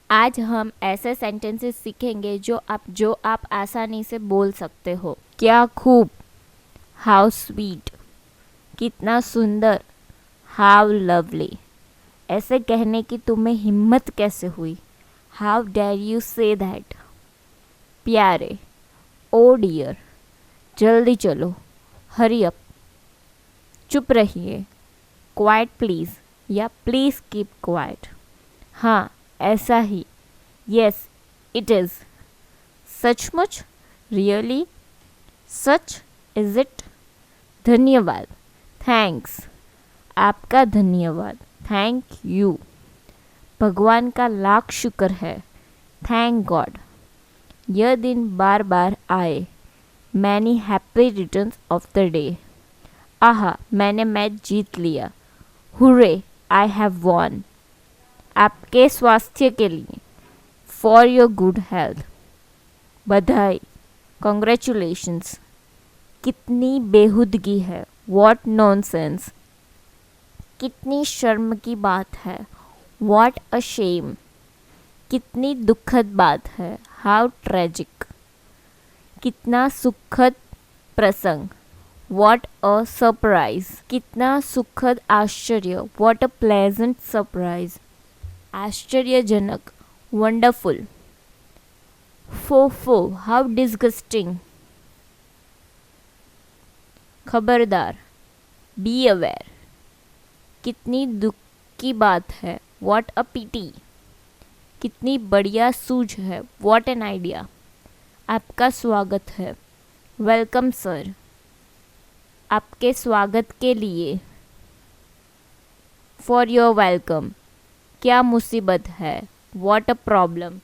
आज हम ऐसे सेंटेंसेस सीखेंगे जो आप आसानी से बोल सकते हो। क्या खूब, हाउ स्वीट, कितना सुंदर, हाउ लवली। ऐसे कहने की तुम्हें हिम्मत कैसे हुई? How dare you say that. प्यारे, ओ डियर, जल्दी चलो, हरी अप, चुप रहिए, क्वाइट प्लीज़ या प्लीज़ कीप क्वाइट। हाँ, ऐसा ही, यस इट इज़। सचमुच, रियली, सच इज इट। धन्यवाद, थैंक्स, आपका धन्यवाद, थैंक यू। भगवान का लाख शुक्र है, थैंक गॉड। यह दिन बार बार आए, many happy returns of the day. आहा, मैंने मैच जीत लिया, हुर्रे, आई हैव वॉन। आपके स्वास्थ्य के लिए, फॉर योर गुड हेल्थ। बधाई, कॉन्ग्रेचुलेशंस। कितनी बेहूदगी है, वॉट नॉनसेंस। कितनी शर्म की बात है, वॉट अ शेम। कितनी दुखद बात है, हाउ ट्रेजिक। कितना सुखद प्रसंग, वॉट अ सरप्राइज। कितना सुखद आश्चर्य, वॉट अ प्लेजेंट सरप्राइज। आश्चर्यजनक, वंडरफुल। फो फो, हाउ डिस्गस्टिंग। खबरदार, बी अवेयर। कितनी दुख की बात है, वॉट अ पिटी। कितनी बढ़िया सूझ है, वॉट एन आइडिया। आपका स्वागत है, वेलकम सर। आपके स्वागत के लिए, फॉर योर वेलकम। क्या मुसीबत है, वॉट अ प्रॉब्लम।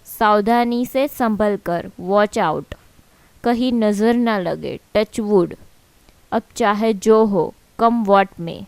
सावधानी से संभल कर, वॉच आउट। कहीं नज़र न लगे, टच वुड। अब चाहे जो हो, कम वॉट में।